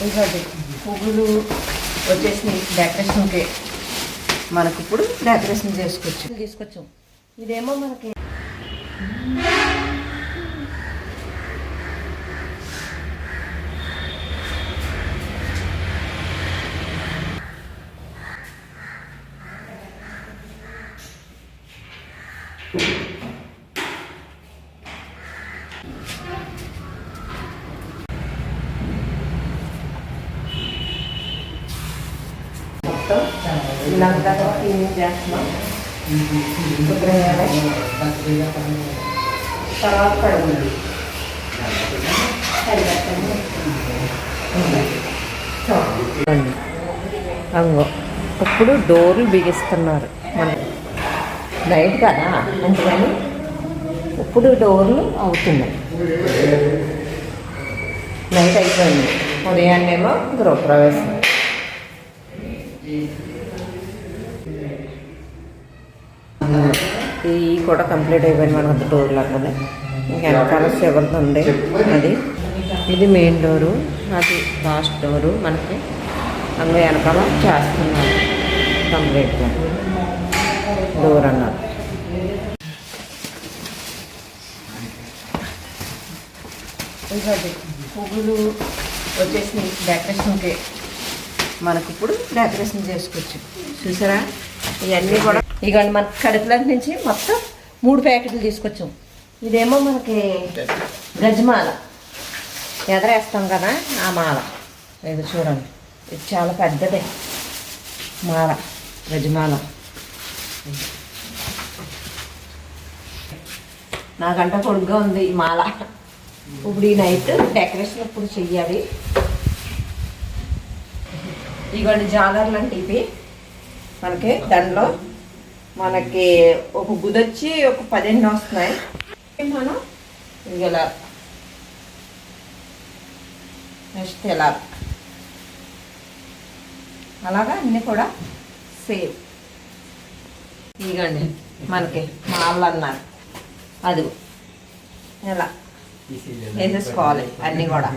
ఇవ్వండి పువ్వులు వచ్చేసి డెకరేషన్కి మనకి ఇప్పుడు డెకరేషన్ తీసుకొచ్చాం. ఇదేమో మనకి ఇలాంటి తర్వాత క్లీనింగ్ చేస్తున్నాం. తర్వాత కడుగుంది అంగో ఇప్పుడు డోర్లు బిగిస్తున్నారు. మన నైట్ కదా అందుకని ఇప్పుడు డోర్లు అవుతున్నాయి. నైట్ అయిపోయింది. ఉదయాన్నేమో గృహప్రవేశం. ఇవి కూడా కంప్లీట్ అయిపోయింది. మన వద్ద డోర్ లాగా ఇంకా వెనకాల చివరిది ఉంది. అది ఇది మెయిన్ డోరు, అది లాస్ట్ డోరు. మనకి అందులో వెనకాల చేస్తున్నారు కంప్లీట్గా డోర్ అన్నారు. ఇవ్వండి పువ్వులు వచ్చేసి డెకరేషన్కి మనకి ఇప్పుడు డెకరేషన్ చేసుకోవచ్చు. చూసారా ఇవన్నీ కూడా ఇవ్వండి. మన కడుపుల నుంచి మొత్తం 3 ప్యాకెట్లు తీసుకొచ్చాం. ఇదేమో మనకి గజమాల ఎదరేస్తాం కదా ఆ మాల. ఇది చూడండి, ఇది చాలా పెద్దదే మాల, గజమాల. నాకంట పొడుగ్గా ఉంది ఈ మాల. ఇప్పుడు ఈ నైట్ డెకరేషన్ ఇప్పుడు చెయ్యాలి. ఇవ్వండి జాలర్లు అంటే ఇవి మనకి దండలో మనకి ఒక గుదొచ్చి ఒక 10 వస్తున్నాయి. మనం ఇలా నెక్స్ట్ ఎలా అలాగా అన్నీ కూడా సేవ్. ఇగండి మనకి మాళ్ళు అన్నారు. అది ఎలా వేసేసుకోవాలి అన్నీ కూడా.